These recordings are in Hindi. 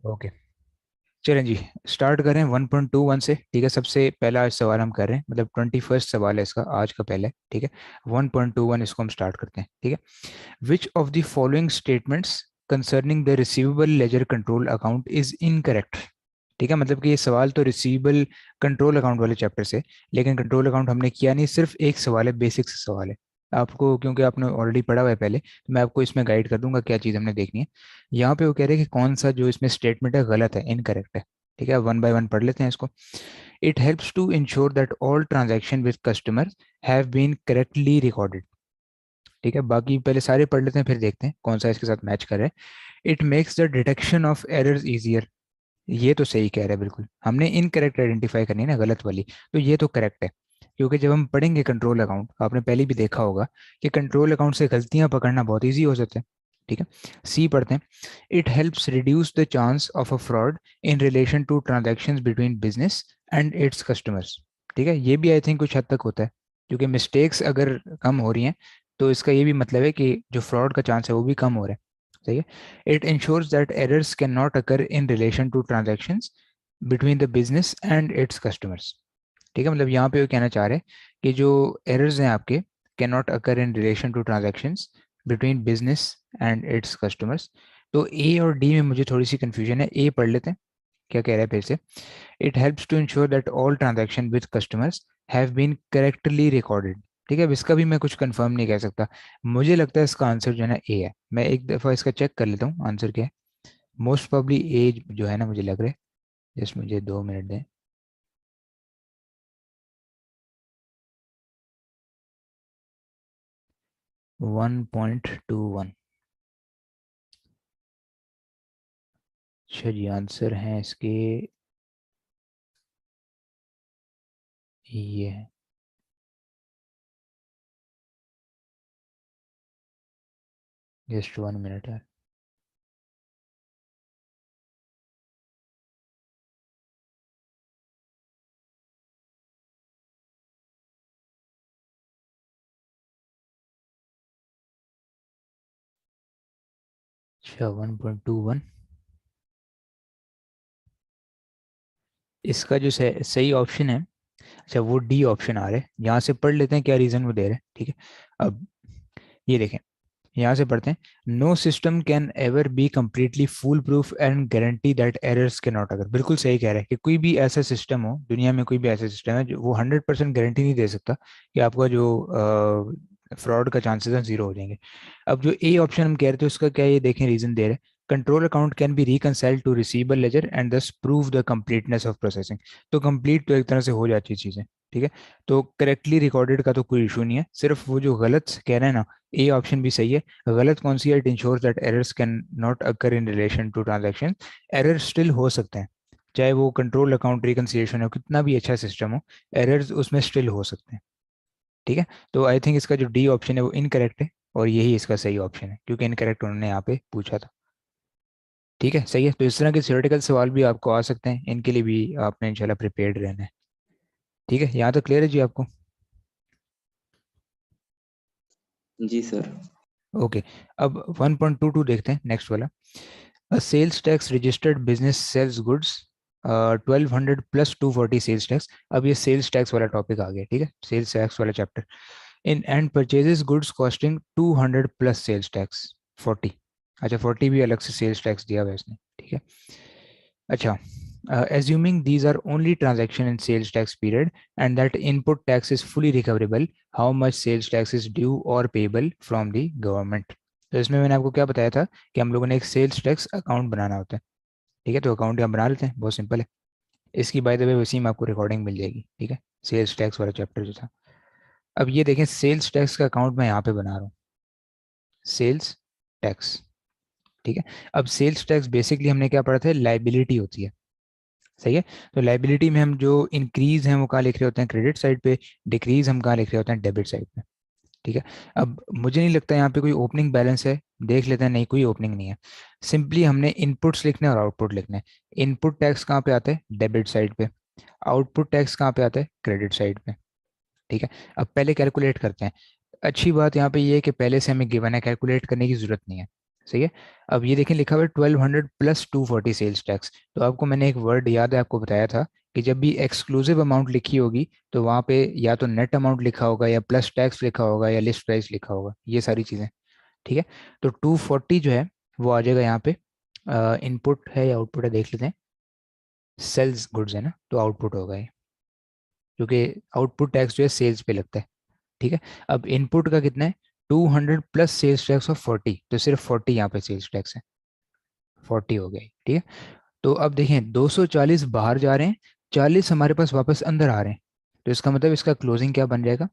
ओके, चलें जी, स्टार्ट करें 1.21 से। ठीक है, सबसे पहला सवाल हम कर रहे हैं, मतलब 21st सवाल है इसका, आज का पहला है। ठीक है, 1.21 इसको हम स्टार्ट करते हैं। ठीक है, which of the following statements concerning the receivable ledger control account is incorrect. ठीक है, मतलब कि ये सवाल तो रिसीवेबल कंट्रोल अकाउंट वाले चैप्टर से, लेकिन कंट्रोल अकाउंट हमने किया नहीं, सिर्फ एक सवाल है, बेसिक सवाल है। आपको क्योंकि आपने ऑलरेडी पढ़ा हुआ है पहले, तो मैं आपको इसमें गाइड कर दूंगा क्या चीज़ हमने देखनी है। यहाँ पे वो कह रहे हैं कि कौन सा जो इसमें स्टेटमेंट है गलत है, इनकरेक्ट है। ठीक है, वन बाय वन पढ़ लेते हैं इसको। It helps to ensure that all transaction with customer have been correctly recorded. ठीक है, बाकी पहले सारे पढ़ लेते हैं, फिर देखते हैं कौन सा इसके साथ मैच कर रहा है। It makes the detection of errors easier. ये तो सही कह रहा है, बिल्कुल हमने इनकरेक्ट आइडेंटिफाई करनी है ना, गलत वाली। तो ये तो करेक्ट है, क्योंकि जब हम पढ़ेंगे कंट्रोल अकाउंट, आपने पहले भी देखा होगा कि कंट्रोल अकाउंट से गलतियां पकड़ना बहुत ईजी हो जाता है। ठीक है, सी पढ़ते हैं। It helps reduce the chance of a fraud in relation to transactions between business and its customers. ठीक है, ये भी आई थिंक कुछ हद तक होता है, क्योंकि मिस्टेक्स अगर कम हो रही हैं तो इसका ये भी मतलब है कि जो फ्रॉड का चांस है वो भी कम हो रहा है। सही है। It ensures that errors cannot occur in relation to transactions between the business and its customers। ठीक है, मतलब यहाँ पे वो कहना चाह रहे हैं कि जो एरर्स हैं आपके, cannot occur in relation to transactions between business and its customers। तो ए और डी में मुझे थोड़ी सी कंफ्यूजन है, ए पढ़ लेते हैं क्या कह रहा है फिर से। It helps to ensure that all transaction with customers have been correctly recorded. ठीक है, अब इसका भी मैं कुछ कंफर्म नहीं कह सकता, मुझे लगता है इसका आंसर जो है ना ए है। मैं एक दफ़ा इसका चेक कर लेता हूँ आंसर क्या है। मोस्ट प्रॉब्ली ए जो है ना, मुझे लग रहा है। जस्ट मुझे 2 मिनट दें। 1.21। अच्छा जी, आंसर हैं इसके ये है। जस्ट 1 मिनट है। अच्छा, 1.21। इसका जो सही ऑप्शन है, अच्छा वो डी ऑप्शन आ रहा है। यहाँ से पढ़ लेते हैं क्या रीज़न वो दे रहे हैं। ठीक है, अब ये देखें, यहाँ से पढ़ते हैं। No system can ever be completely fool proof and guarantee that errors can not occur. बिल्कुल सही कह रहा है कि कोई भी ऐसा सिस्टम हो दुनिया में, कोई भी ऐसा सिस्टम है जो वो 100% गारंटी नहीं दे सकता कि आपका जो फ्रॉड का चांसेस हैं जीरो हो जाएंगे। अब जो ए ऑप्शन हम कह रहे थे उसका क्या है, ये देखें रीजन दे रहे हैं। Control account can be reconciled to receivable ledger and thus prove the completeness of processing. तो कंप्लीट तो एक तरह से हो जाती है चीज़ें। ठीक है, तो करेक्टली रिकॉर्डेड का तो कोई इशू नहीं है, सिर्फ वो जो गलत कह रहे हैं ना, ए ऑप्शन भी सही है। गलत कौन सी है, it ensures that errors can not occur in relation to transaction. Error still हो सकते हैं, चाहे वो कंट्रोल अकाउंट रिकन्सिलिएशन हो, कितना भी अच्छा सिस्टम हो, एरर्स उसमें स्टिल हो सकते हैं। ठीक है, तो आई थिंक इसका जो डी ऑप्शन है वो इनकरेक्ट है, और यही इसका सही ऑप्शन है, क्योंकि इनकरेक्ट उन्होंने यहाँ पे पूछा था। ठीक है, सही है। तो इस तरह के थ्योरेटिकल सवाल भी आपको आ सकते हैं, इनके लिए भी आपने इंशाल्लाह प्रिपेयर्ड रहना है। ठीक है, यहाँ तक क्लियर है जी आपको। जी सर। ओके, अब 1.22 देखते हैं, नेक्स्ट वाला। A sales tax registered business sells goods 1200 plus 240 sales tax. अब ये सेल्स टैक्स वाला टॉपिक आ गया। ठीक है, सेल्स टैक्स वाला chapter. In and purchases goods costing 200 plus sales tax 40। अच्छा, 40 भी अलग से सेल्स टैक्स दिया हुआ है इसने। ठीक है, अच्छा, assuming these are only transaction in sales tax period and that input tax is fully recoverable, how much sales tax is due or payable from the government। तो इसमें मैंने आपको क्या बताया था कि हम लोगों ने एक सेल्स टैक्स अकाउंट बनाना होता है। ठीक है, तो अकाउंट हम बना लेते हैं, बहुत सिंपल है। इसकी बाय द वे वैसे ही में आपको रिकॉर्डिंग मिल जाएगी। ठीक है, सेल्स टैक्स वाला चैप्टर जो था। अब ये देखें, सेल्स टैक्स का अकाउंट मैं यहाँ पे बना रहा हूँ, सेल्स टैक्स। ठीक है, अब सेल्स टैक्स बेसिकली हमने क्या पढ़ा था, लाइबिलिटी होती है। सही है, तो लाइबिलिटी में हम जो इंक्रीज हैं वो कहाँ लिख रहे होते हैं, क्रेडिट साइड पे। डिक्रीज हम कहाँ लिख रहे होते हैं, डेबिट साइड पे। ठीक है, अब मुझे नहीं लगता यहाँ पे कोई ओपनिंग बैलेंस है, देख लेते हैं। नहीं, कोई ओपनिंग नहीं है। सिंपली हमने इनपुट्स लिखने और आउटपुट लिखने हैं। इनपुट टैक्स कहाँ पे आता है, डेबिट साइड पे। आउटपुट टैक्स कहाँ पे आता है, क्रेडिट साइड पे। ठीक है, अब पहले कैलकुलेट करते हैं। अच्छी बात यहाँ पे ये है कि पहले से हमें गिवन है, कैलकुलेट करने की जरूरत नहीं है। सही है। अब ये देखें लिखा हुआ है 1200 प्लस 240 सेल्स टैक्स। तो आपको मैंने एक वर्ड याद है, आपको बताया था कि जब भी एक्सक्लूसिव अमाउंट लिखी होगी तो वहाँ पे या तो नेट अमाउंट लिखा होगा या प्लस टैक्स लिखा होगा या लिस्ट प्राइस लिखा होगा, ये सारी चीज़ें। ठीक है। तो 240 जो है वो आ जाएगा यहाँ पे, इनपुट है या आउटपुट है देख लेते हैं। सेल्स गुड्स है ना, तो आउटपुट होगा ये, क्योंकि आउटपुट टैक्स जो है सेल्स पे लगता है। ठीक है। अब इनपुट का कितना है, 200 प्लस सेल्स टैक्स ऑफ 40, तो सिर्फ 40 यहाँ पे सेल्स टैक्स है, 40 हो गया। ठीक है। तो अब देखें 240 बाहर जा रहे हैं, 40 हमारे पास वापस अंदर आ रहे हैं, तो इसका मतलब इसका क्लोजिंग क्या बन जाएगा,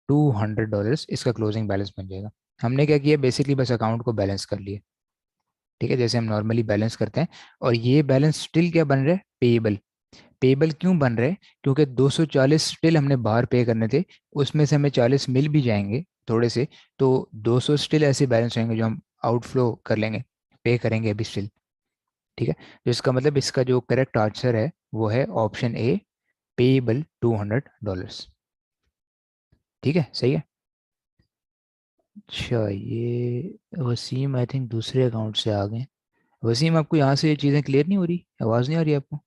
$200 इसका क्लोजिंग बैलेंस बन जाएगा। हमने क्या किया, बेसिकली बस अकाउंट को बैलेंस कर लिया। ठीक है, जैसे हम नॉर्मली बैलेंस करते हैं। और ये बैलेंस स्टिल क्या बन रहा है, पेएबल। पेएबल क्यों बन रहे हैं, क्योंकि 240 स्टिल हमने बाहर पे करने थे, उसमें से हमें 40 मिल भी जाएंगे थोड़े से, तो 200 स्टिल ऐसे बैलेंस होंगे जो हम आउटफ्लो कर लेंगे, पे करेंगे अभी स्टिल। ठीक है। तो इसका मतलब इसका जो करेक्ट आंसर है वो है ऑप्शन ए, पेएबल $200। ठीक है, सही है। अच्छा, ये वसीम आई थिंक दूसरे अकाउंट से आ गए। वसीम, आपको यहाँ से ये चीज़ें क्लियर नहीं हो रही, आवाज़ नहीं आ रही आपको?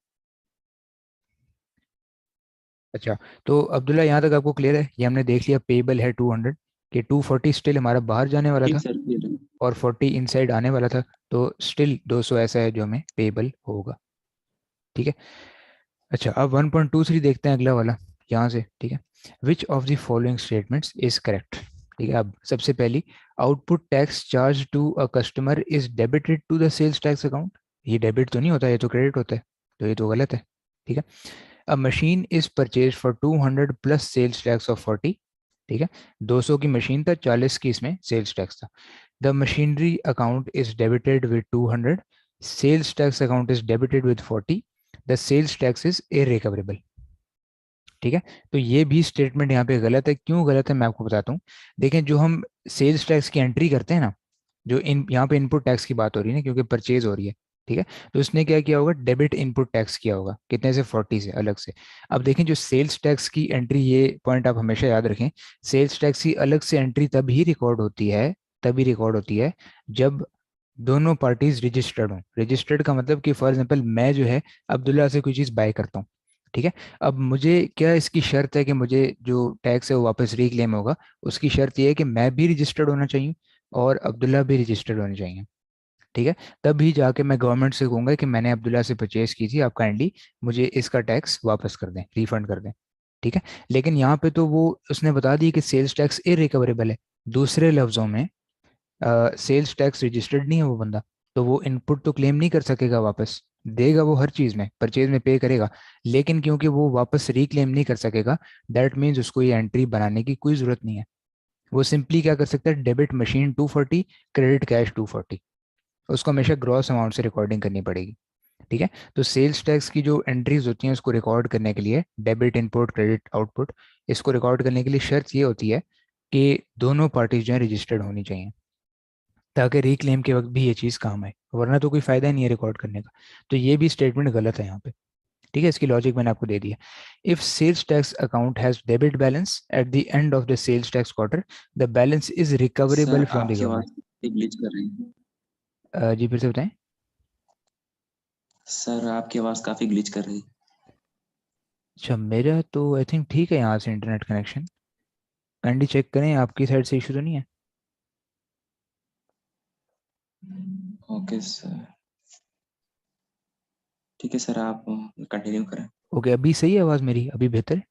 अच्छा, तो अब्दुल्ला यहाँ तक आपको क्लियर है, ये हमने देख लिया पेबल है 200, कि 240 स्टिल हमारा बाहर जाने वाला ठीक था सर, क्लियर है। और 40 इनसाइड आने वाला था, तो स्टिल 200 ऐसा है जो हमें पेबल होगा। ठीक है। अच्छा, अब 1.23 देखते हैं अगला वाला यहाँ से। ठीक है। Which of the following statements is correct. ठीक है। अब सबसे पहली, output tax charge to a customer is debited to the sales tax account. ये डेबिट तो नहीं होता, ये तो क्रेडिट होता है, तो ये तो गलत है। ठीक है। A machine is purchase for 200 plus sales tax of 40। ठीक है। 200 की मशीन था, 40 की इसमें सेल्स टैक्स था। The machinery account is debited with 200, sales tax account is debited with 40, the sales tax is irrecoverable. ठीक है। तो ये भी स्टेटमेंट यहाँ पे गलत है। क्यों गलत है मैं आपको बताता हूँ। देखें, जो हम सेल्स टैक्स की एंट्री करते हैं ना, जो इन यहाँ पे इनपुट टैक्स की बात हो रही है ना, क्योंकि परचेज हो रही है। ठीक है। तो उसने क्या किया होगा, डेबिट इनपुट टैक्स किया होगा, कितने से, 40 से अलग से। अब देखें जो सेल्स टैक्स की एंट्री, ये पॉइंट आप हमेशा याद रखें, सेल्स टैक्स की अलग से एंट्री तभी रिकॉर्ड होती है, तभी रिकॉर्ड होती है जब दोनों पार्टीज रजिस्टर्ड हों। रजिस्टर्ड का मतलब कि फॉर एग्जांपल मैं जो है अब्दुल्ला से कोई चीज़ बाय करता हूँ। ठीक है। अब मुझे क्या इसकी शर्त है कि मुझे जो टैक्स है वो वापस रिक्लेम होगा, उसकी शर्त ये है कि मैं भी रजिस्टर्ड होना चाहिए और अब्दुल्ला भी रजिस्टर्ड होने चाहिए। ठीक है। तभी जाके मैं गवर्नमेंट से कहूंगा कि मैंने अब्दुल्ला से परचेज की थी, आप काइंडली मुझे इसका टैक्स वापस कर दें, रिफंड कर दें। ठीक है। लेकिन यहाँ पे तो वो उसने बता दी कि सेल्स टैक्स इरिकवरेबल है। दूसरे लफ्जों में, सेल्स टैक्स रजिस्टर्ड नहीं है वो बंदा, तो वो इनपुट तो क्लेम नहीं कर सकेगा वापस। देगा वो हर चीज़ में, परचेज में पे करेगा, लेकिन क्योंकि वो वापस रिक्लेम नहीं कर सकेगा, दैट मीन्स उसको ये एंट्री बनाने की कोई ज़रूरत नहीं है। वो सिंपली क्या कर सकता है, डेबिट मशीन 240, क्रेडिट कैश 240, उसको हमेशा ग्रॉस अमाउंट से रिकॉर्डिंग करनी पड़ेगी। ठीक है। तो सेल्स टैक्स की जो एंट्रीज होती हैं उसको रिकॉर्ड करने के लिए, डेबिट इनपुट क्रेडिट आउटपुट, इसको रिकॉर्ड करने के लिए शर्त ये होती है कि दोनों पार्टीज जो है रजिस्टर्ड होनी चाहिए, ताकि रिक्लेम के वक्त भी ये चीज़ काम आए, वरना तो कोई फायदा ही नहीं है रिकॉर्ड करने का। तो ये भी स्टेटमेंट गलत है यहाँ पे। ठीक है, इसकी लॉजिक मैंने आपको दे दिया। If sales tax account has debit balance at the end of the sales tax quarter, the balance is recoverable sir from the आपकी गवर्नमेंट। आवाज़ ग्लिच कर रही है। जी फिर से बताएं। सर आपकी आवाज़ काफ़ी ग्लिच कर रही है। अच्छा, मेरा तो आई थिंक ठीक है यहाँ से इंटरनेट कनेक्शन, काइंडली चेक करें आपकी साइड से इशू तो नहीं है। Okay sir. ठीक है सर, आप कंटिन्यू करें। ओके, अभी सही है आवाज़ मेरी, अभी बेहतर है?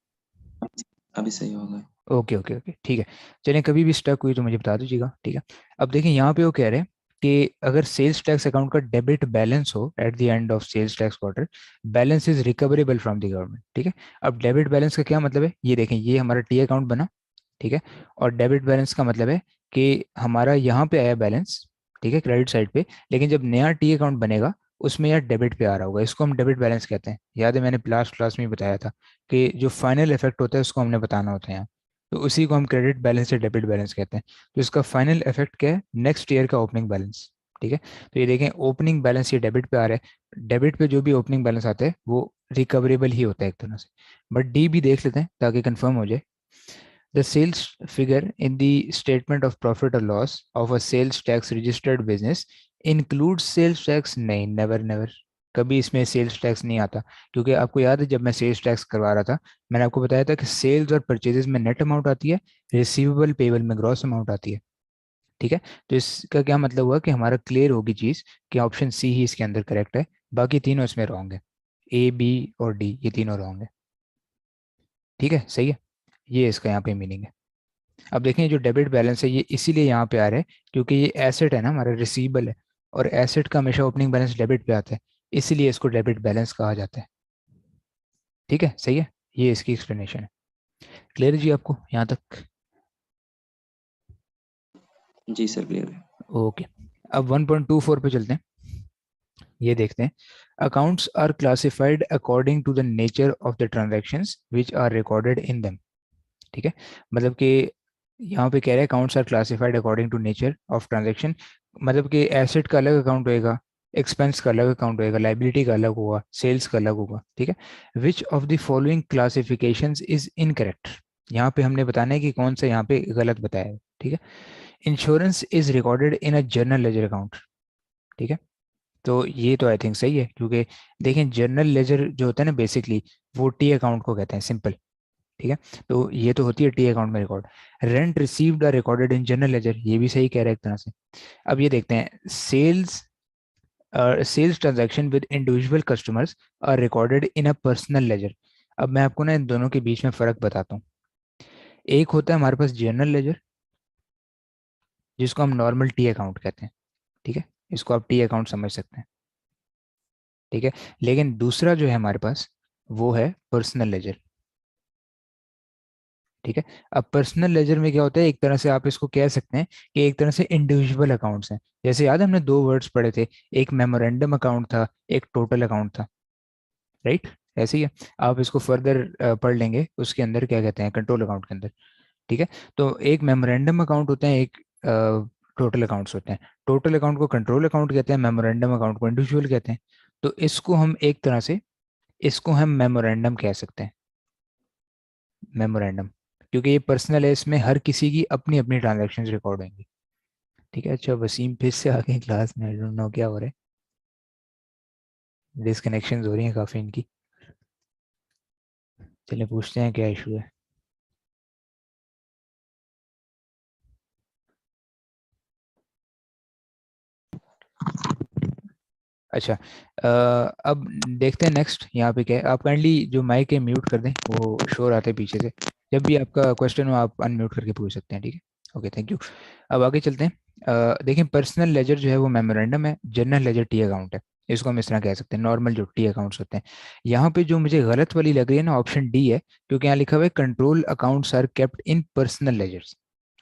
अभी सही होगा। ओके ओके ओके, ठीक है। चलिए, कभी भी स्टक हुई तो मुझे बता दीजिएगा। ठीक है। अब देखिए यहाँ पे वो कह रहे हैं कि अगर सेल्स टैक्स अकाउंट का डेबिट बैलेंस हो at the end of sales tax quarter, balance is recoverable from the government. ठीक है। अब डेबिट बैलेंस का क्या मतलब है, ये देखें, ये हमारा टी अकाउंट बना। ठीक है। और डेबिट बैलेंस का मतलब है कि हमारा यहाँ पे आया बैलेंस, ठीक है, क्रेडिट साइड पे, लेकिन जब नया टी अकाउंट बनेगा उसमें यार डेबिट पे आ रहा होगा, इसको हम डेबिट बैलेंस कहते हैं। याद है, मैंने लास्ट क्लास में ही बताया था कि जो फाइनल इफेक्ट होता है उसको हमने बताना होता है यहाँ, तो उसी को हम क्रेडिट बैलेंस या डेबिट बैलेंस कहते हैं। तो इसका फाइनल इफेक्ट क्या है, नेक्स्ट ईयर का ओपनिंग बैलेंस। ठीक है। तो ये देखें, ओपनिंग बैलेंस ये डेबिट पे आ रहा है, डेबिट पे जो भी ओपनिंग बैलेंस आता है वो रिकवरेबल ही होता है एक तरह से। बट डी भी देख लेते हैं ताकि कंफर्म हो जाए। The sales figure in the statement of profit और loss of a sales tax registered business include sales tax. नहीं, नेवर नेवर, कभी इसमें सेल्स टैक्स नहीं आता। क्योंकि आपको याद है जब मैं सेल्स टैक्स करवा रहा था, मैंने आपको बताया था कि सेल्स और परचेजेस में नेट अमाउंट आती है, रिसीवेबल पेबल में ग्रॉस अमाउंट आती है। ठीक है, तो इसका क्या मतलब हुआ कि हमारा क्लियर होगी चीज़ कि ऑप्शन सी ही इसके अंदर करेक्ट है, बाकी तीनों इसमें रॉन्ग है। ए, बी और डी ये तीनों रॉन्ग है। ठीक है, सही है, ये इसका यहाँ पे मीनिंग है। अब देखें जो डेबिट बैलेंस है ये इसीलिए यहाँ पे आ रहा है क्योंकि ये एसेट है ना, हमारा रिसीवेबल है, और एसेट का हमेशा ओपनिंग बैलेंस डेबिट पे आता है, इसीलिए इसको डेबिट बैलेंस कहा जाता है। ठीक है, सही है, ये इसकी एक्सप्लेनेशन है। क्लियर जी आपको यहाँ तक? जी सर, क्लियर है। ओके, अब 1.24 पे चलते हैं। ये देखते हैं, accounts are classified according to the nature of the transactions which are recorded in them. ठीक है, मतलब कि यहाँ पे कह रहे हैं accounts are classified according to nature of transaction, मतलब कि एसेट का अलग अकाउंट होएगा, एक्सपेंस का अलग अकाउंट होएगा, लाइबिलिटी का अलग होगा, सेल्स का अलग होगा। ठीक है, which of the following classifications is incorrect. यहाँ पे हमने बताना है कि कौन सा यहाँ पे गलत बताया है। ठीक है, insurance is recorded in a journal ledger account. ठीक है, तो ये तो आई थिंक सही है, क्योंकि देखें जनरल लेजर जो होता है ना बेसिकली वो टी अकाउंट को कहते हैं, सिंपल। ठीक है, तो ये तो होती है टी अकाउंट में record. Rent received are recorded in general ledger, ये भी सही कह रहे हैं एक तरह से। अब ये देखते हैं, sales transaction with individual customers are recorded in a personal ledger. अब मैं आपको ना इन दोनों के बीच में फर्क बताता हूँ। एक होता है हमारे पास जनरल लेजर, जिसको हम नॉर्मल टी अकाउंट कहते हैं। ठीक है, इसको आप टी अकाउंट समझ सकते हैं। ठीक है, लेकिन दूसरा जो है हमारे पास वो है पर्सनल लेजर। ठीक है, अब पर्सनल लेजर में क्या होता है, एक तरह से आप इसको कह सकते हैं कि एक तरह से इंडिविजुअल अकाउंट्स हैं। जैसे याद है हमने दो वर्ड्स पढ़े थे, एक मेमोरेंडम अकाउंट था, एक टोटल अकाउंट था, राइट? ऐसे ही है, आप इसको फर्दर पढ़ लेंगे, उसके अंदर क्या कहते हैं कंट्रोल अकाउंट के अंदर। ठीक है, तो एक मेमोरेंडम अकाउंट होते हैं, एक टोटल अकाउंट्स होते हैं। टोटल अकाउंट को कंट्रोल अकाउंट कहते हैं, मेमोरेंडम अकाउंट को इंडिविजुअल कहते हैं। तो इसको हम एक तरह से, इसको हम मेमोरेंडम कह सकते हैं, मेमोरेंडम, क्योंकि ये पर्सनल है, इसमें हर किसी की अपनी अपनी ट्रांजैक्शन रिकॉर्ड होंगी। ठीक है, अच्छा वसीम फिर से आ गए क्लास में, आई डोंट नो क्या हो रहा है, डिसकनेक्शन हो रही हैं काफ़ी इनकी। चलिए पूछते हैं क्या इशू है। अच्छा, अब देखते हैं नेक्स्ट यहाँ पे क्या है। आप काइंडली जो माइक है म्यूट कर दें, वो शोर आता है पीछे से। जब भी आपका क्वेश्चन हो आप अनम्यूट करके पूछ सकते हैं। ठीक है, ओके, थैंक यू। अब आगे चलते हैं। देखें, पर्सनल लेजर जो है वो मेमोरेंडम है, जनरल लेजर टी अकाउंट है। इसको हम इस तरह कह सकते हैं, नॉर्मल जो टी अकाउंट्स होते हैं। यहाँ पे जो मुझे गलत वाली लग रही है ना, ऑप्शन डी है, क्योंकि यहाँ लिखा हुआ है control accounts are kept in personal ledgers.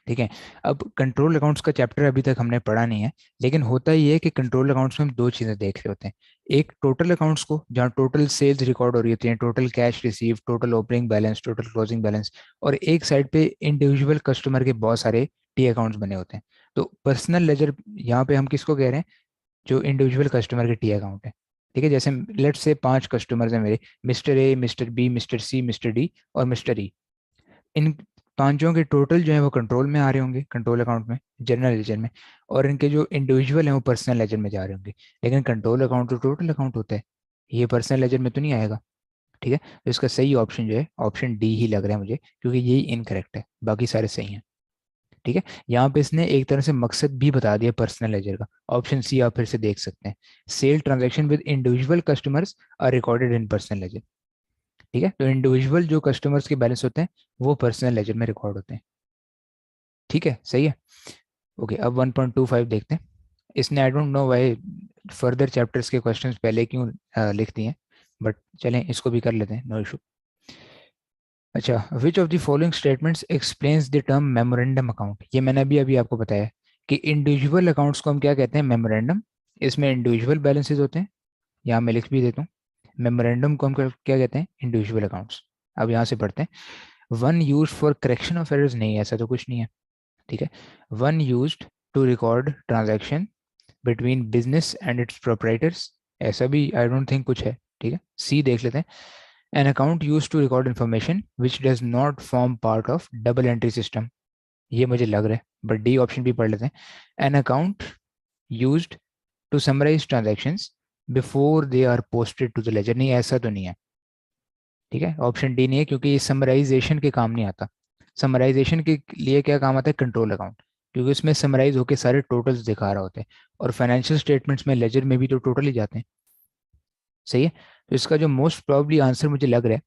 ठीक है, अब कंट्रोल अकाउंट्स का चैप्टर अभी तक हमने पढ़ा नहीं है, लेकिन होता ही है कि कंट्रोल अकाउंट्स में हम दो चीज़ें देख रहे होते हैं। एक टोटल अकाउंट्स को, जहाँ टोटल सेल्स रिकॉर्ड हो रही होती हैं, total cash receive, total opening balance, total closing balance. और एक साइड पे इंडिविजुअल कस्टमर के बहुत सारे टी अकाउंट्स बने होते हैं। तो पर्सनल लेजर यहाँ पे हम किसको कह रहे हैं, जो इंडिविजुअल कस्टमर के टी अकाउंट है। ठीक है, जैसे लेट से 5 कस्टमर्स हैं मेरे, mister A, mister B, mister C, mister D और मिस्टर ई। इन पांचों के टोटल जो है वो कंट्रोल में आ रहे होंगे, कंट्रोल अकाउंट में, जनरल लेजर में। और इनके जो इंडिविजुअल हैं वो पर्सनल लेजर में जा रहे होंगे। लेकिन कंट्रोल अकाउंट तो टोटल अकाउंट होता है, ये पर्सनल लेजर में तो नहीं आएगा। ठीक है, तो इसका सही ऑप्शन जो है ऑप्शन डी ही लग रहा है मुझे, क्योंकि यही इनकरेक्ट है, बाकी सारे सही हैं। ठीक है, यहाँ पे इसने एक तरह से मकसद भी बता दिया पर्सनल लेजर का। ऑप्शन सी आप फिर से देख सकते हैं, sale transaction with individual customers are recorded in personal ledger. ठीक है, तो इंडिविजुअल जो कस्टमर्स के बैलेंस होते हैं वो पर्सनल लेजर में रिकॉर्ड होते हैं। ठीक है, सही है। ओके, अब 1.25 देखते हैं। इसने I don't know why further chapters के क्वेश्चंस पहले क्यों लिख दिए हैं, बट चलें इसको भी कर लेते हैं, नो इशू। अच्छा, विच of the following statements explains the term memorandum account. ये मैंने अभी अभी आपको बताया कि इंडिविजुअल अकाउंट्स को हम क्या कहते हैं, मेमोरेंडम। इसमें इंडिविजुअल बैलेंसेज होते हैं, यहाँ मैं लिख भी देता हूँ। मेमोरेंडम को हम क्या कहते हैं, इंडिविजुअल अकाउंट्स। अब यहाँ से पढ़ते हैं, one use for correction of errors, नहीं ऐसा तो कुछ नहीं है। ठीक है, one used to record transaction between business and its proprietors, ऐसा भी आई डोंट थिंक कुछ है। ठीक है, सी देख लेते हैं, an account use to record information which does not form part of double entry system, ये मुझे लग रहा है, बट डी ऑप्शन भी पढ़ लेते हैं। An account used to summarise transactions before they are posted to the ledger, नहीं ऐसा तो नहीं है, ठीक है, ऑप्शन डी नहीं है, क्योंकि ये समराइजेशन के काम नहीं आता। समराइजेशन के लिए क्या काम आता है, कंट्रोल अकाउंट, क्योंकि उसमें समराइज होके सारे टोटल्स दिखा रहा होते हैं, और फाइनेंशियल स्टेटमेंट्स में लेजर में भी तो टोटल ही जाते हैं। सही है, तो इसका जो मोस्ट प्रोबेबली आंसर मुझे लग रहा है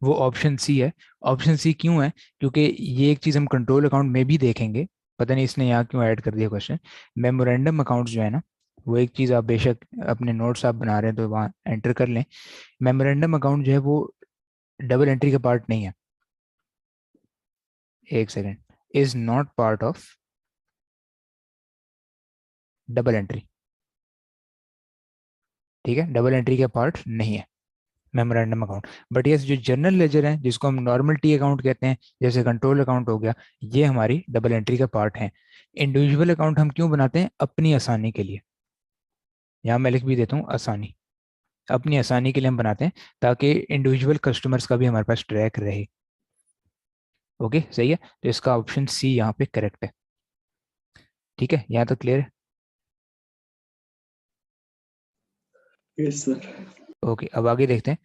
वो ऑप्शन सी है। ऑप्शन सी क्यों है, क्योंकि ये एक चीज़ हम कंट्रोल अकाउंट में भी देखेंगे, पता नहीं इसने यहाँ क्यों ऐड कर दिया क्वेश्चन। मेमोरेंडम अकाउंट्स जो है ना, वो एक चीज़ आप बेशक अपने नोट्स आप बना रहे हैं तो वहाँ एंटर कर लें। मेमोरेंडम अकाउंट जो है वो डबल एंट्री का पार्ट नहीं है, एक second, is not part of double entry, ठीक है, डबल एंट्री का पार्ट नहीं है मेमोरेंडम अकाउंट। बट यस, जो जनरल लेजर है जिसको हम नॉर्मल टी अकाउंट कहते हैं, जैसे कंट्रोल अकाउंट हो गया, ये हमारी डबल एंट्री का पार्ट है। इंडिविजुअल अकाउंट हम क्यों बनाते हैं, अपनी आसानी के लिए, यहाँ मैं लिख भी देता हूँ आसानी, अपनी आसानी के लिए हम बनाते हैं, ताकि इंडिविजुअल कस्टमर्स का भी हमारे पास ट्रैक रहे। ओके सही है, तो इसका ऑप्शन सी यहाँ पे करेक्ट है। ठीक है, यहाँ तक क्लियर है। Yes sir. ओके, अब आगे देखते हैं,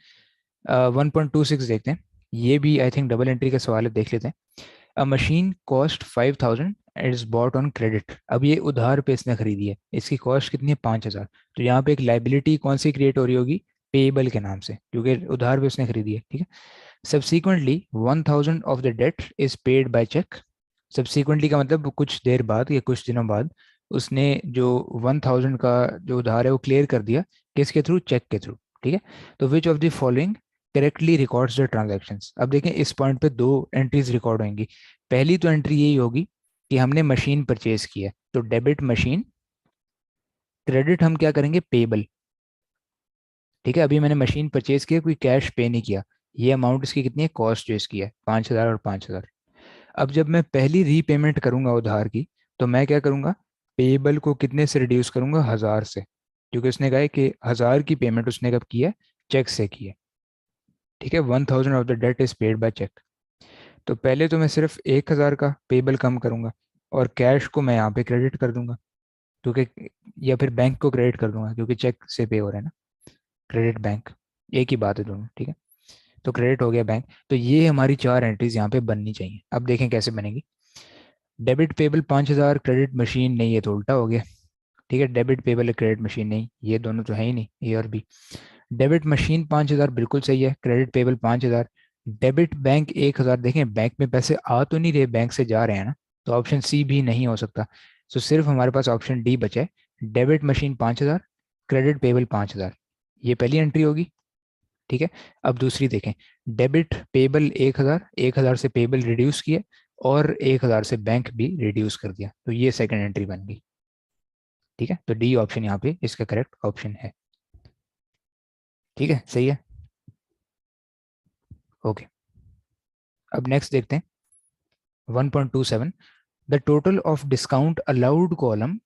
1.26 देखते हैं, ये भी आई थिंक डबल एंट्री का सवाल है, देख लेते हैं। अ machine cost 5,000 and is bought on credit, अब ये उधार पे इसने खरीदी है, इसकी कॉस्ट कितनी है, 5,000। तो यहाँ पे एक लाइबिलिटी कौन सी क्रिएट हो रही होगी, पेएबल के नाम से, क्योंकि उधार पे उसने खरीदी है, ठीक है। Subsequently 1,000 of the debt is paid by cheque, subsequently का मतलब कुछ देर बाद या कुछ दिनों बाद उसने जो 1,000 का जो उधार है वो क्लियर कर दिया, किसके थ्रू, चेक के थ्रू, ठीक है। तो विच of the following correctly records the transactions, अब देखें इस पॉइंट पे दो एंट्रीज रिकॉर्ड होंगी। पहली तो एंट्री यही होगी कि हमने मशीन परचेज की है, तो डेबिट मशीन, क्रेडिट हम क्या करेंगे, पेबल, ठीक है। अभी मैंने मशीन परचेज किया, कोई कैश पे नहीं किया, ये अमाउंट इसकी कितनी है, कॉस्ट जो इसकी है 5,000 और 5,000। अब जब मैं पहली रीपेमेंट करूंगा उधार की, तो मैं क्या करूंगा, पेबल को कितने से रिड्यूस करूंगा, 1,000 से, क्योंकि उसने कहा है कि 1,000 की पेमेंट उसने कब की है, चेक से की है, ठीक है। 1,000 of the debt is paid by cheque. तो पहले तो मैं सिर्फ 1,000 का पेबल कम करूंगा, और कैश को मैं यहाँ पे क्रेडिट कर दूंगा, क्योंकि, या फिर बैंक को क्रेडिट कर दूंगा, क्योंकि चेक से पे हो रहा है ना, क्रेडिट बैंक एक ही बात है दोनों, ठीक है। तो क्रेडिट हो गया बैंक, तो ये हमारी चार एंट्रीज यहाँ पे बननी चाहिए। अब देखें कैसे बनेगी। डेबिट पेबल 5,000, क्रेडिट मशीन नहीं, ये तो उल्टा हो गया, ठीक है। डेबिट पेबल है, क्रेडिट मशीन नहीं, ये दोनों तो है ही नहीं, ए और बी। डेबिट मशीन 5,000 बिल्कुल सही है, क्रेडिट पेबल 5,000। डेबिट बैंक 1,000, देखें बैंक में पैसे आ तो नहीं रहे, बैंक से जा रहे हैं ना, तो ऑप्शन सी भी नहीं हो सकता। तो सिर्फ हमारे पास ऑप्शन डी बचा है, डेबिट मशीन 5,000, क्रेडिट पेबल 5,000, ये पहली एंट्री होगी, ठीक है। अब दूसरी देखें, डेबिट पेबल 1,000, 1,000 से पेबल रिड्यूस किया, और 1,000 से बैंक भी रिड्यूस कर दिया, तो ये सेकंड एंट्री बन गई, ठीक है। तो डी ऑप्शन यहाँ पे इसका करेक्ट ऑप्शन है, ठीक है, सही है। ओके, अब नेक्स्ट देखते हैं 1.27, the total of discount allowed column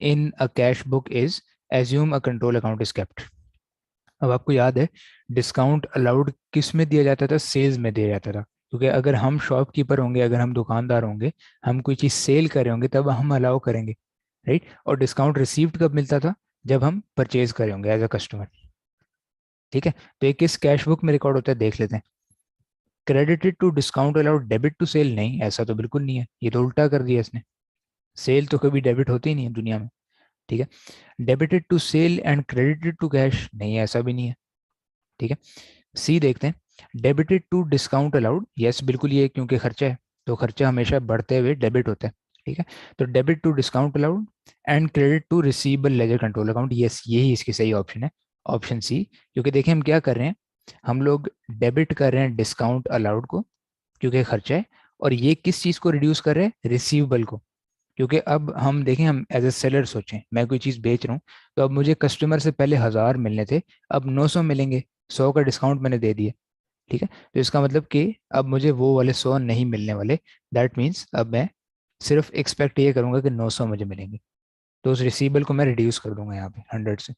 in a cash book is, assume a control account is kept. अब आपको याद है डिस्काउंट अलाउड किस में दिया जाता था, सेल्स में दिया जाता था, क्योंकि अगर हम शॉपकीपर होंगे, अगर हम दुकानदार होंगे, हम कोई चीज़ सेल कर रहे होंगे, तब हम अलाउ करेंगे, राइट। और डिस्काउंट रिसीव्ड कब मिलता था, जब हम परचेज करे होंगे एज अ कस्टमर, ठीक है। तो ये किस कैश बुक में रिकॉर्ड होता है, देख लेते हैं। Credited to discount allowed, debit to sale, नहीं ऐसा तो बिल्कुल नहीं है, ये तो उल्टा कर दिया इसने, सेल तो कभी डेबिट होती ही नहीं है दुनिया में, ठीक है। Debited to sale and credited to cash, नहीं ऐसा भी नहीं है, ठीक है। सी देखते हैं, debited to discount allowed, yes बिल्कुल ये, क्योंकि खर्चा है, तो खर्चा हमेशा बढ़ते हुए डेबिट होता है, ठीक है। तो debit to discount allowed and credit to receivable ledger control account, yes यही इसकी सही ऑप्शन है, ऑप्शन सी। क्योंकि देखिए हम क्या कर रहे हैं, हम लोग डेबिट कर रहे हैं डिस्काउंट अलाउड को, क्योंकि खर्चा है, और ये किस चीज़ को रिड्यूस कर रहे हैं, रिसीवेबल को, क्योंकि अब हम देखें, हम एज ए सेलर सोचें, मैं कोई चीज़ बेच रहा हूँ, तो अब मुझे कस्टमर से पहले 1,000 मिलने थे, अब 900 मिलेंगे, 100 का डिस्काउंट मैंने दे दिया, ठीक है। तो इसका मतलब कि अब मुझे वो वाले 100 नहीं मिलने वाले, दैट मीन्स अब मैं सिर्फ एक्सपेक्ट ये करूंगा कि 900 मुझे मिलेंगे, तो उस रिसीवेबल को मैं रिड्यूस कर दूंगा यहाँ पे 100 से,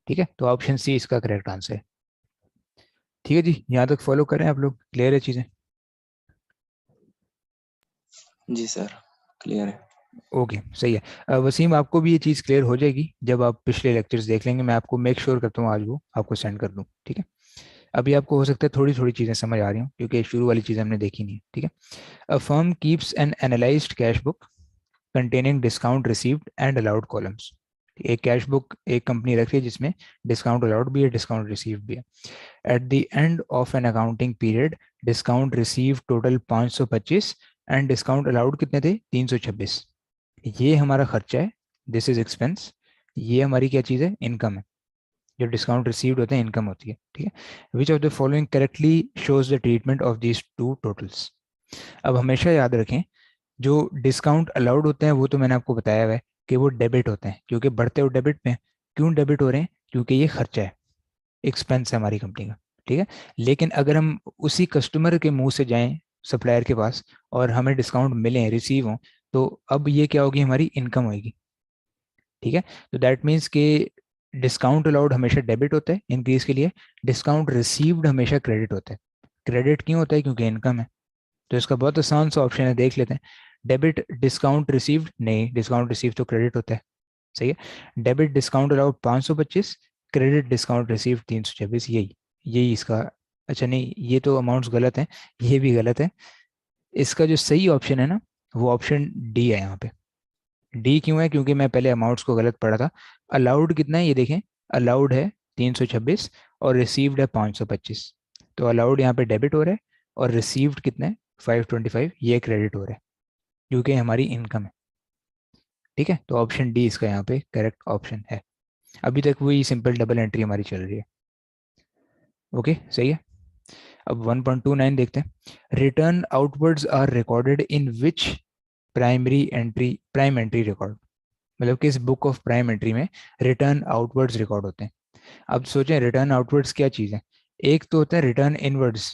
ठीक है। तो ऑप्शन सी इसका करेक्ट आंसर है। ठीक है जी, यहाँ तक फॉलो करें आप लोग, क्लियर है चीज़ें? जी सर, क्लियर है। ओके सही है। वसीम, आपको भी ये चीज़ क्लियर हो जाएगी जब आप पिछले लेक्चर्स देख लेंगे। मैं आपको मेक श्योर करता हूँ आज वो आपको सेंड कर दूँ, ठीक है? अभी आपको हो सकता है थोड़ी थोड़ी चीज़ें समझ आ रही हूँ क्योंकि शुरू वाली चीज़ हमने देखी नहीं है, ठीक है? A firm keeps an analysed cash book containing discount received and allowed columns. एक कैश बुक एक कंपनी रखी है जिसमें डिस्काउंट अलाउड भी है, डिस्काउंट रिसीव्ड भी है। Eight the end of an accounting period discount receive total 525 and discount allowed कितने थे? 326। ये हमारा खर्चा है, दिस इज एक्सपेंस। ये हमारी क्या चीज़ है? इनकम है। जो डिस्काउंट रिसीव्ड होते हैं इनकम होती है, ठीक है? Which of the following correctly shows the treatment of these two totals. अब हमेशा याद रखें, जो डिस्काउंट अलाउड होते हैं वो तो मैंने आपको बताया हुआ है कि वो डेबिट होते हैं, क्योंकि बढ़ते हो डेबिट पे हैं। क्यों डेबिट हो रहे हैं? क्योंकि ये खर्चा है, एक्सपेंस है हमारी कंपनी का, ठीक है? लेकिन अगर हम उसी कस्टमर के मुंह से जाएं सप्लायर के पास और हमें डिस्काउंट मिले, रिसीव हो, तो अब ये क्या होगी? हमारी इनकम होगी, ठीक है? तो दैट मीन्स कि डिस्काउंट अलाउड हमेशा डेबिट होता है इंक्रीज के लिए, डिस्काउंट रिसीव्ड हमेशा क्रेडिट होता है। क्रेडिट क्यों होता है? क्योंकि इनकम है। तो इसका बहुत आसान सा ऑप्शन है, देख लेते हैं। डेबिट डिस्काउंट रिसीव्ड, नहीं, डिस्काउंट रिसीव तो क्रेडिट होता है, सही है? Debit discount allowed 525, credit discount receive 326, यही यही इसका। अच्छा नहीं, ये तो अमाउंट्स गलत हैं, ये भी गलत है। इसका जो सही ऑप्शन है ना, वो ऑप्शन डी है यहाँ पे। डी क्यों है? क्योंकि मैं पहले अमाउंट्स को गलत पढ़ा था। अलाउड कितना है ये देखें, अलाउड है 326 और रिसीव्ड है 525। तो अलाउड यहाँ पे डेबिट हो रहा है और रिसीव्ड कितना है? 525, ये क्रेडिट हो रहा है क्योंकि हमारी इनकम है, ठीक है? तो ऑप्शन डी इसका यहाँ पे करेक्ट ऑप्शन है। अभी तक वही सिंपल डबल एंट्री हमारी चल रही है। ओके सही है। अब 1.29 देखते हैं। Return outwards are recorded in which prime entry record. मतलब किस बुक ऑफ प्राइम एंट्री में रिटर्न आउटवर्ड्स रिकॉर्ड होते हैं? अब सोचें, रिटर्न आउटवर्ड्स क्या चीज़ है? एक तो होता है रिटर्न इनवर्ड्स,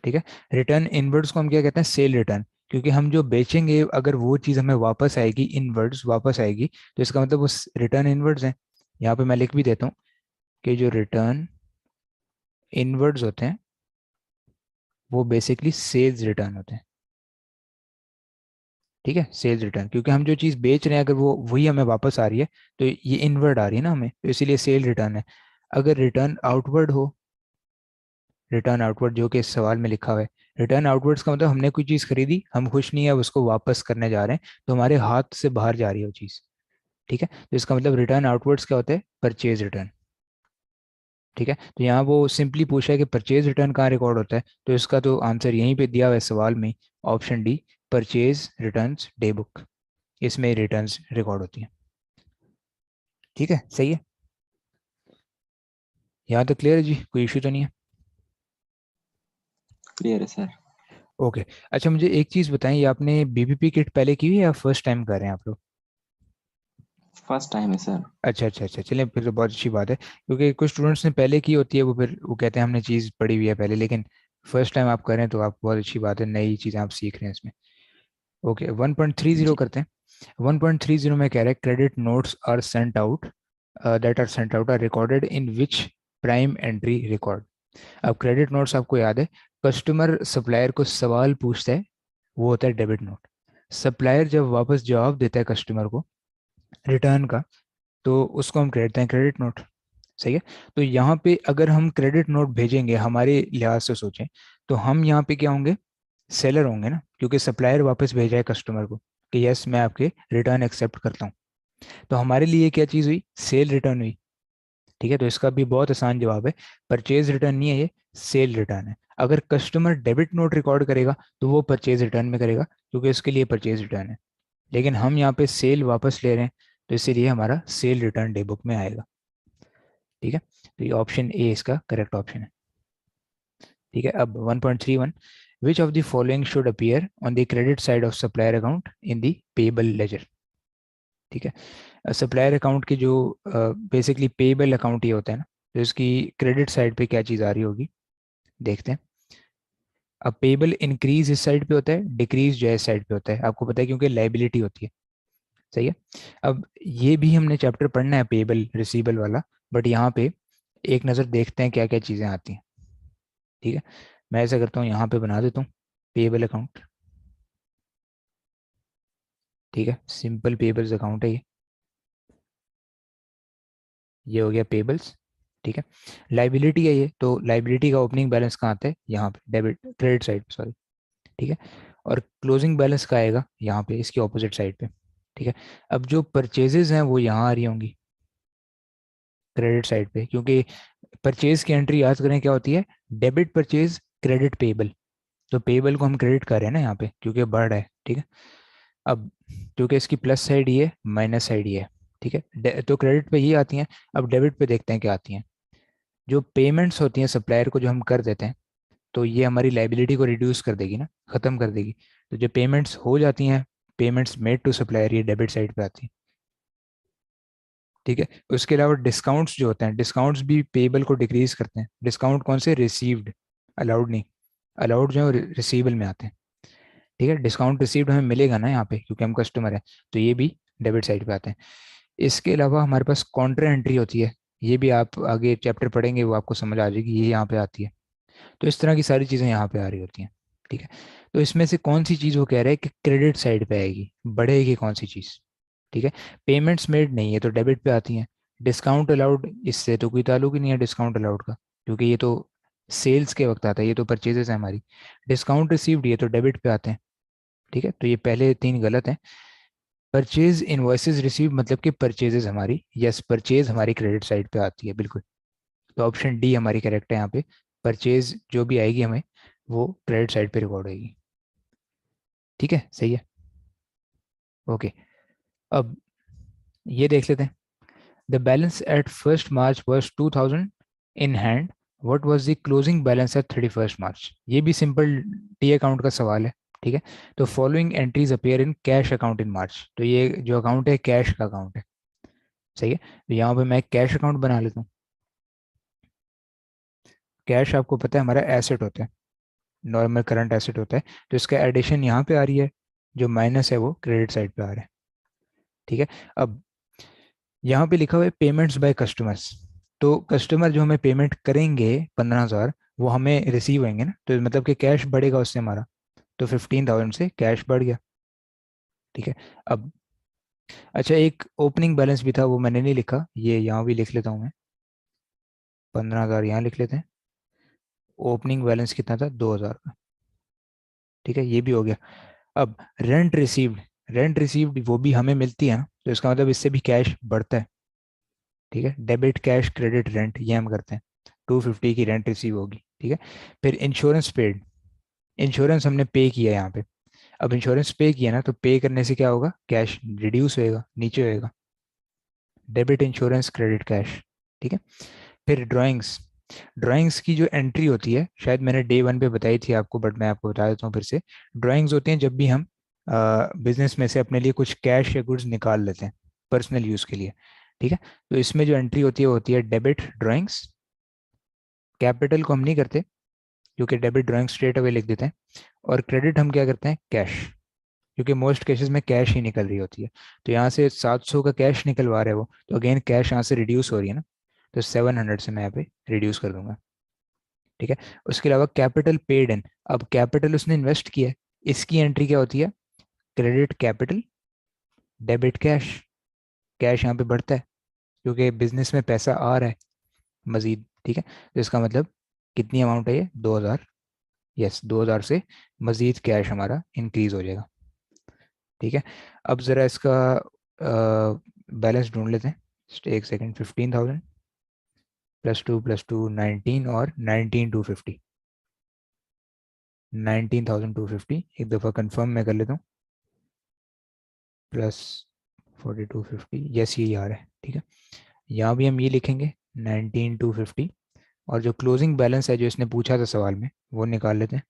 ठीक है? रिटर्न इनवर्ड्स को हम क्या कहते हैं? Cell return. क्योंकि हम जो बेचेंगे अगर वो चीज़ हमें वापस आएगी, इनवर्ड्स वापस आएगी, तो इसका मतलब वो रिटर्न इनवर्ड्स है। यहाँ पे मैं लिख भी देता हूँ कि जो रिटर्न इनवर्ड्स होते हैं वो बेसिकली सेल्स रिटर्न होते हैं, ठीक है? सेल्स रिटर्न, क्योंकि हम जो चीज़ बेच रहे हैं अगर वो वही हमें वापस आ रही है तो ये इनवर्ड आ रही है ना हमें, तो इसीलिए सेल रिटर्न है। अगर रिटर्न आउटवर्ड हो, रिटर्न आउटवर्ड जो कि इस सवाल में लिखा हुआ है, रिटर्न आउटवर्ड्स का मतलब हमने कोई चीज़ खरीदी, हम खुश नहीं है, अब उसको वापस करने जा रहे हैं, तो हमारे हाथ से बाहर जा रही है वो चीज़, ठीक है? तो इसका मतलब रिटर्न आउटवर्ड्स क्या होता है? परचेज रिटर्न, ठीक है? तो यहाँ वो सिंपली पूछा है कि परचेज रिटर्न कहाँ रिकॉर्ड होता है, तो इसका तो आंसर यहीं पे दिया हुआ है सवाल में, option D, purchase returns day book, इसमें रिटर्न्स रिकॉर्ड होती हैं, ठीक है? सही है, यहाँ तक क्लियर है जी, कोई इशू तो नहीं है? क्लियर है सर। ओके। अच्छा मुझे एक चीज़ बताएं, ये आपने बीबीपी किट पहले की हुई है या फर्स्ट टाइम कर रहे हैं आप लोग? फर्स्ट टाइम है सर। अच्छा अच्छा अच्छा, चलिए फिर तो बहुत अच्छी बात है, क्योंकि कुछ स्टूडेंट्स ने पहले की होती है, वो फिर वो कहते हैं हमने चीज़ पढ़ी हुई है पहले, लेकिन फर्स्ट टाइम आप कर रहे हैं तो आप बहुत अच्छी बात है, नई चीज़ें आप सीख रहे हैं इसमें। ओके 1.30 जी करते हैं। 1.30 में कह रहे हैं credit notes are sent out, that are sent out are recorded in which prime entry record. अब क्रेडिट नोट्स आपको याद है, कस्टमर सप्लायर को सवाल पूछता है, वो होता है डेबिट नोट। सप्लायर जब वापस जवाब देता है कस्टमर को रिटर्न का, तो उसको हम कहते हैं क्रेडिट नोट, सही है? तो यहाँ पे अगर हम क्रेडिट नोट भेजेंगे हमारे लिहाज से सोचें, तो हम यहाँ पे क्या होंगे? सेलर होंगे ना, क्योंकि सप्लायर वापस भेजा है कस्टमर को कि यस मैं आपके रिटर्न एक्सेप्ट करता हूँ। तो हमारे लिए क्या चीज़ हुई? सेल रिटर्न हुई, ठीक है? तो इसका भी बहुत आसान जवाब है, परचेज रिटर्न नहीं है ये, सेल रिटर्न है। अगर कस्टमर डेबिट नोट रिकॉर्ड करेगा तो वो परचेज रिटर्न में करेगा, क्योंकि उसके लिए परचेज रिटर्न है। लेकिन हम यहाँ पे सेल वापस ले रहे हैं, तो इसीलिए हमारा सेल रिटर्न डे बुक में आएगा, ठीक है? तो ये ऑप्शन ए इसका करेक्ट ऑप्शन है, ठीक है? अब 1.31, विच of the following should appear on the credit side of supplier account in the payable laser, ठीक है? सप्लायर अकाउंट की जो बेसिकली पेबल अकाउंट ये होता है ना, तो इसकी क्रेडिट साइड पे क्या चीज़ आ रही होगी, देखते हैं। अब पेबल इंक्रीज इस साइड पे होता है, डिक्रीज जो है इस साइड पे होता है, आपको पता है क्योंकि लाइबिलिटी होती है, सही है? अब ये भी हमने चैप्टर पढ़ना है पेबल रिसीबल वाला, बट यहाँ पे एक नज़र देखते हैं क्या क्या चीज़ें आती हैं। ठीक है, मैं ऐसा करता हूँ, यहाँ पे बना देता हूँ पेबल अकाउंट। ठीक है, सिंपल पेबल्स अकाउंट है ये हो गया पेबल्स। ठीक है, लाइबिलिटी है ये, तो लाइबिलिटी का ओपनिंग बैलेंस कहाँ आता है, यहाँ पे डेबिट क्रेडिट साइड पे, सॉरी। ठीक है, और क्लोजिंग बैलेंस का आएगा यहाँ पे इसकी ऑपोजिट साइड पे। ठीक है, अब जो परचेजेस हैं वो यहाँ आ रही होंगी क्रेडिट साइड पे, क्योंकि परचेज की एंट्री याद करें क्या होती है, डेबिट परचेज क्रेडिट पेबल। तो पेबल को हम क्रेडिट कर रहे हैं ना यहाँ पे, क्योंकि बढ़ रहा है। ठीक है, अब क्योंकि इसकी प्लस साइड ये माइनस साइड ये है। ठीक है, तो क्रेडिट पे ये आती हैं। अब डेबिट पे देखते हैं क्या आती हैं। जो पेमेंट्स होती हैं सप्लायर को जो हम कर देते हैं, तो ये हमारी लाइबिलिटी को रिड्यूस कर देगी ना, ख़त्म कर देगी। तो जो पेमेंट्स हो जाती हैं, पेमेंट्स मेड टू सप्लायर, ये डेबिट साइड पे आती है। ठीक है, उसके अलावा डिस्काउंट्स जो होते हैं, डिस्काउंट्स भी पेबल को डिक्रीज करते हैं। डिस्काउंट कौन से, रिसीव्ड, अलाउड नहीं। अलाउड जो है रिसीवेबल में आते हैं। ठीक है, डिस्काउंट रिसीव्ड हमें मिलेगा ना यहाँ पे, क्योंकि हम कस्टमर हैं, तो ये भी डेबिट साइड पे आते हैं। इसके अलावा हमारे पास कॉन्ट्रा एंट्री होती है, ये भी आप आगे चैप्टर पढ़ेंगे वो आपको समझ आ जाएगी, ये यहाँ पे आती है। तो इस तरह की सारी चीज़ें यहाँ पे आ रही होती हैं। ठीक है, तो इसमें से कौन सी चीज़ वो कह रहे हैं कि क्रेडिट साइड पे आएगी, बढ़ेगी कौन सी चीज़। ठीक है, पेमेंट्स मेड नहीं है तो डेबिट पे आती हैं। डिस्काउंट अलाउड, इससे तो कोई ताल्लुक ही नहीं है डिस्काउंट अलाउड का, क्योंकि ये तो सेल्स के वक्त आता है, ये तो परचेजेस है हमारी। डिस्काउंट रिसीव्ड, ये तो डेबिट पे आते हैं। ठीक है, तो ये पहले तीन गलत हैं। परचेज इनवॉइसेज रिसीव मतलब कि परचेजेस हमारी, यस परचेज हमारी क्रेडिट साइड पे आती है बिल्कुल। तो ऑप्शन डी हमारी करेक्ट है यहाँ पे। परचेज जो भी आएगी हमें, वो क्रेडिट साइड पे रिकॉर्ड होगी। ठीक है, सही है। ओके, अब ये देख लेते हैं। The balance at 1 March was 2000 in hand, what was the closing balance at 31 March। ये भी सिंपल टी अकाउंट का सवाल है। ठीक है, तो following entries appear in cash account in March, तो ये जो अकाउंट है कैश का अकाउंट है। सही है, तो यहाँ पे मैं कैश अकाउंट बना लेता हूँ। कैश आपको पता है हमारा एसेट होता है, नॉर्मल करंट एसेट होता है। तो इसका एडिशन यहाँ पे आ रही है, जो माइनस है वो क्रेडिट साइड पे आ रहा है। ठीक है, अब यहाँ पे लिखा हुआ है पेमेंट्स बाय कस्टमर्स, तो कस्टमर जो हमें पेमेंट करेंगे 15,000, वो हमें रिसीव होंगे ना, तो मतलब कि कैश बढ़ेगा उससे हमारा। तो 15,000 से कैश बढ़ गया। ठीक है, अब अच्छा एक ओपनिंग बैलेंस भी था, वो मैंने नहीं लिखा, ये यहाँ भी लिख लेता हूँ मैं। 15,000 यहाँ लिख लेते हैं। ओपनिंग बैलेंस कितना था, 2,000 का। ठीक है, ये भी हो गया। अब रेंट रिसीव्ड, रेंट रिसीव्ड वो भी हमें मिलती है ना, तो इसका मतलब इससे भी कैश बढ़ता है। ठीक है, डेबिट कैश क्रेडिट रेंट, ये हम करते हैं। 250 की रेंट रिसीव होगी। ठीक है, फिर इंश्योरेंस पेड, इंश्योरेंस हमने पे किया यहाँ पे। अब इंश्योरेंस पे किया ना, तो पे करने से क्या होगा, कैश रिड्यूस होएगा, नीचे होएगा। Debit insurance credit cash. ठीक है, फिर ड्राइंग्स, ड्राइंग्स की जो एंट्री होती है, शायद मैंने डे वन पे बताई थी आपको, बट मैं आपको बता देता हूँ फिर से। ड्राइंग्स होती हैं जब भी हम बिजनेस में से अपने लिए कुछ कैश या गुड्स निकाल लेते हैं पर्सनल यूज़ के लिए। ठीक है, तो इसमें जो एंट्री होती है वो होती है डेबिट ड्राइंग्स। कैपिटल को हम नहीं करते, क्योंकि डेबिट ड्राइंग स्ट्रेट अवे लिख देते हैं। और क्रेडिट हम क्या करते हैं, कैश, क्योंकि मोस्ट केसेस में कैश ही निकल रही होती है। तो यहाँ से 700 का कैश निकलवा रहे हो, तो अगेन कैश यहाँ से रिड्यूस हो रही है ना, तो 700 से मैं यहाँ पे रिड्यूस कर दूंगा। ठीक है, उसके अलावा कैपिटल पेड इन, अब कैपिटल उसने इन्वेस्ट किया है, इसकी एंट्री क्या होती है, credit capital debit cash. Cash यहाँ पे बढ़ता है, क्योंकि बिजनेस में पैसा आ रहा है मजीद। ठीक है, तो इसका मतलब कितनी अमाउंट है ये, 2,000। यस, 2,000 से मजीद कैश हमारा इंक्रीज हो जाएगा। ठीक है, अब ज़रा इसका बैलेंस ढूंढ लेते हैं। Just एक सेकेंड, 15,000 +2 + 2 19, और 19,250, 19,250 एक दफ़ा कंफर्म मैं कर लेता हूँ। प्लस 4,250, यस यही आ रहा है। ठीक है, यहाँ भी हम ये लिखेंगे 19,250, और जो क्लोजिंग बैलेंस है जो इसने पूछा था सवाल में, वो निकाल लेते हैं।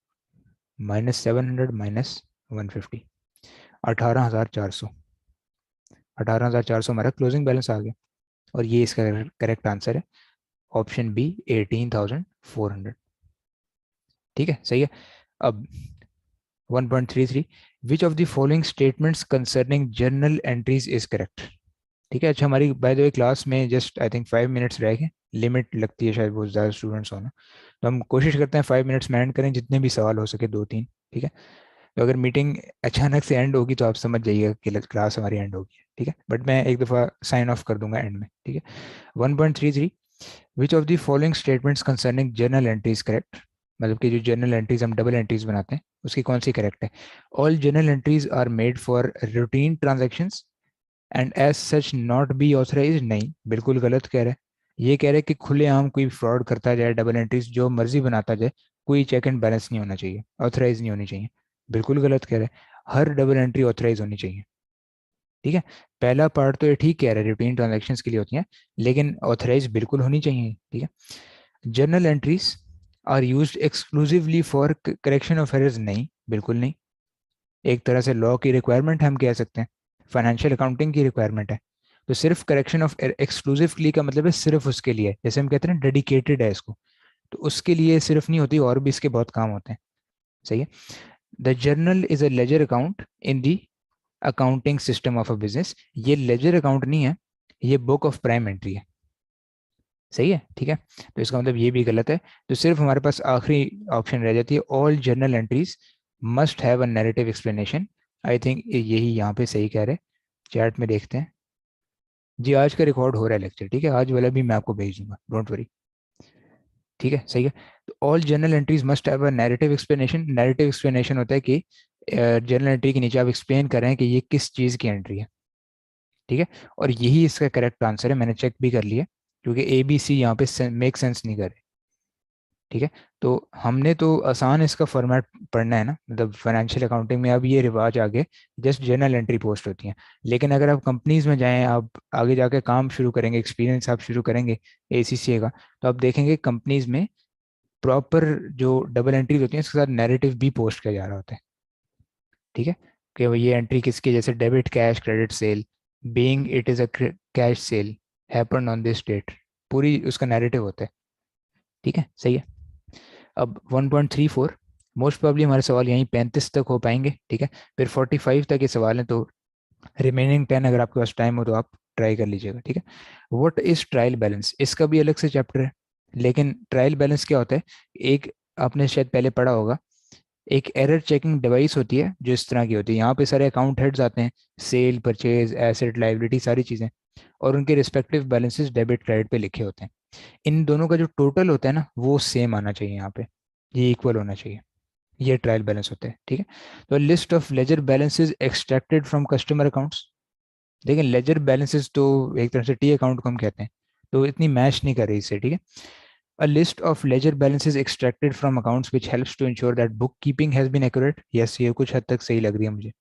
-700 -150, 18,400, 18,400 हमारा क्लोजिंग बैलेंस आ गया। और ये इसका करेक्ट आंसर है, ऑप्शन बी 18,400। ठीक है, सही है। अब 1.33, which of the following statements concerning journal entries is correct. ठीक है। अच्छा, हमारी बाय द वे क्लास में जस्ट आई थिंक 5 मिनट्स रह गए, लिमिट लगती है शायद बहुत ज़्यादा स्टूडेंट्स होना, तो हम कोशिश करते हैं 5 मिनट्स में एंड करें, जितने भी सवाल हो सके, दो तीन, ठीक है। तो अगर मीटिंग अचानक से एंड होगी तो आप समझ जाइएगा कि क्लास हमारी एंड होगी, ठीक है, बट मैं एक दफ़ा साइन ऑफ कर दूंगा एंड में, ठीक है। 1.33, which of the following statements concerning journal entries correct, मतलब कि जो जर्नल एंट्रीज हम डबल एंट्रीज बनाते हैं उसकी कौन सी करेक्ट है। All journal entries are made for routine transactions and as such not be authorise, नहीं, बिल्कुल गलत कह रहे हैं। ये कह रहे हैं कि खुलेआम कोई फ्रॉड करता जाए, डबल एंट्रीज जो मर्जी बनाता जाए, कोई चेक एंड बैलेंस नहीं होना चाहिए, ऑथराइज नहीं होनी चाहिए, बिल्कुल गलत कह रहे हैं। हर डबल एंट्री ऑथराइज होनी चाहिए, ठीक है। पहला पार्ट तो ये ठीक कह रहे हैं, रूटीन ट्रांजेक्शन्स के लिए होती हैं, लेकिन ऑथराइज बिल्कुल होनी चाहिए, ठीक है। Journal entries are used exclusively for correction of errors, नहीं, बिल्कुल नहीं। एक तरह से लॉ की रिक्वायरमेंट हम कह सकते हैं, फाइनेंशियल अकाउंटिंग की रिक्वायरमेंट है। तो सिर्फ करेक्शन ऑफ एक्सक्लूसिवली का मतलब है सिर्फ उसके लिए, जैसे हम कहते हैं डेडिकेटेड है इसको, तो उसके लिए सिर्फ नहीं होती, और भी इसके बहुत काम होते हैं, सही है। The journal is a ledger account in the accounting system of a business, ये लेजर अकाउंट नहीं है, ये बुक ऑफ प्राइम एंट्री है, सही है, ठीक है। तो इसका मतलब ये भी गलत है। तो सिर्फ हमारे पास आखिरी ऑप्शन रह जाती है, all journal entries must have a narrative explanation. I think यही यहाँ पे सही कह रहे हैं। चैट में देखते हैं जी, आज का रिकॉर्ड हो रहा है लेक्चर, ठीक है, आज वाला भी मैं आपको भेज दूंगा, डोंट वरी, ठीक है, सही है। तो all journal entries must have a narrative explanation, narrative explanation होता है कि जर्नल एंट्री के नीचे आप एक्सप्लेन कर रहे हैं कि ये किस चीज़ की एंट्री है, ठीक है। और यही इसका करेक्ट आंसर है, मैंने चेक भी कर लिया, क्योंकि ए बी सी यहाँ पे मेक सेंस नहीं कर रहे, ठीक है। तो हमने तो आसान इसका फॉर्मेट पढ़ना है ना, मतलब फाइनेंशियल अकाउंटिंग में अब ये रिवाज आ गए, जस्ट जर्नल एंट्री पोस्ट होती हैं। लेकिन अगर आप कंपनीज में जाएं, आप आगे जाके काम शुरू करेंगे, एक्सपीरियंस आप शुरू करेंगे एसीसीए का, तो आप देखेंगे कंपनीज में प्रॉपर जो डबल एंट्रीज होती हैं इसके साथ नैरेटिव भी पोस्ट किया जा रहा होता है, ठीक है। कि वो ये एंट्री किसकी, जैसे debit cash credit sale, being it is a cash sale happen on this date, पूरी उसका नैरेटिव होता है, ठीक है, सही है। अब 1.34, मोस्ट प्रॉब्ली हमारे सवाल यहीं 35 तक हो पाएंगे, ठीक है। फिर 45 तक ये सवाल है, तो रिमेनिंग 10 अगर आपके पास टाइम हो तो आप ट्राई कर लीजिएगा, ठीक है। व्हाट इज ट्रायल बैलेंस, इसका भी अलग से चैप्टर है, लेकिन ट्रायल बैलेंस क्या होता है, एक आपने शायद पहले पढ़ा होगा, एक एरर चेकिंग डिवाइस होती है जो इस तरह की होती है, यहाँ पे सारे अकाउंट हेड्स आते हैं, सेल परचेज एसेट लाइबिलिटी सारी चीज़ें, और उनके रिस्पेक्टिव बैलेंसेस डेबिट क्रेडिट पे लिखे होते हैं। इन दोनों का जो टोटल होता है ना वो सेम आना चाहिए यहाँ पे, ये इक्वल होना चाहिए, ये ट्रायल बैलेंस होते हैं, ठीक है। तो list of ledger balances extracted from customer accounts, देखिए लेजर बैलेंसेस तो एक तरह से टी अकाउंट को हम कहते हैं, तो इतनी मैच नहीं कर रही इससे, ठीक है। A list of ledger balances extracted from accounts which helps to ensure that book keeping has been accurate, yes, ये कुछ हद तक सही लग रही है मुझे।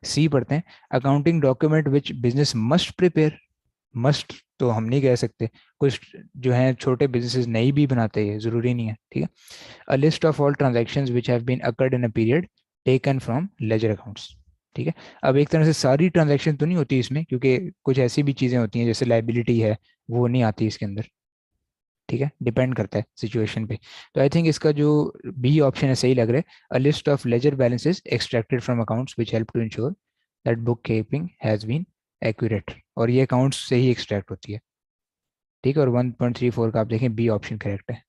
सी पढ़ते हैं, accounting document which business must prepare, must तो हम नहीं कह सकते, कुछ जो है छोटे बिजनेसेस नहीं भी बनाते हैं, जरूरी नहीं है, ठीक है। A list of all transactions which have been occurred in a period taken from ledger accounts, ठीक है। अब एक तरह से सारी ट्रांजैक्शन तो नहीं होती इसमें, क्योंकि कुछ ऐसी भी चीज़ें होती हैं जैसे लाइबिलिटी है, वो नहीं आती इसके अंदर, ठीक है, डिपेंड करता है सिचुएशन पे। तो आई थिंक इसका जो बी ऑप्शन है सही लग रहा है, a list of ledger balances extracted from accounts which help to ensure that book keeping has been accurate, और ये अकाउंट्स से ही एक्सट्रैक्ट होती है, ठीक है। और 1.34 का आप देखें बी ऑप्शन करेक्ट है,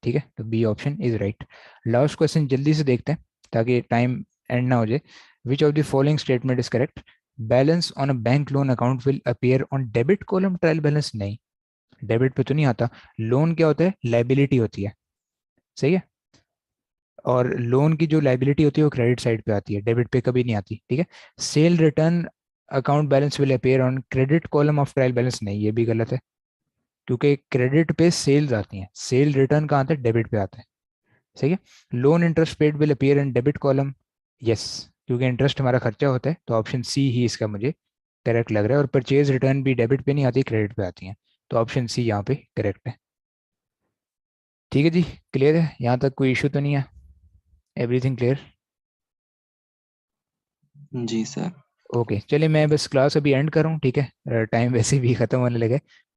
ठीक है, तो B option is right. Last question जल्दी से देखते हैं ताकि टाइम एंड ना हो जाए। विच of the following statement is correct, balance on a bank loan account will appear on debit column trial balance, नहीं, डेबिट पे तो नहीं आता। लोन क्या होता है, लाइबिलिटी होती है, सही है। और लोन की जो लाइबिलिटी होती है वो क्रेडिट साइड पे आती है, डेबिट पे कभी नहीं आती, ठीक है। Cell return account balance will appear on credit column of trial balance, नहीं, ये भी गलत है, क्योंकि क्रेडिट पे सेल्स आती हैं, सेल रिटर्न कहाँ आता है, डेबिट पे आता है, सही है। Loan interest paid will appear in debit column, yes, क्योंकि इंटरेस्ट हमारा खर्चा होता है, तो ऑप्शन सी ही इसका मुझे करेक्ट लग रहा है। और परचेज रिटर्न भी डेबिट पे नहीं आती, क्रेडिट पे आती हैं, तो ऑप्शन सी यहाँ पे करेक्ट है, ठीक है जी। क्लियर है, यहाँ तक कोई इशू तो नहीं है, एवरीथिंग क्लियर। जी सर। ओके, चलिए मैं बस क्लास अभी एंड कर रहा हूँ, ठीक है, टाइम वैसे भी ख़त्म होने लगे।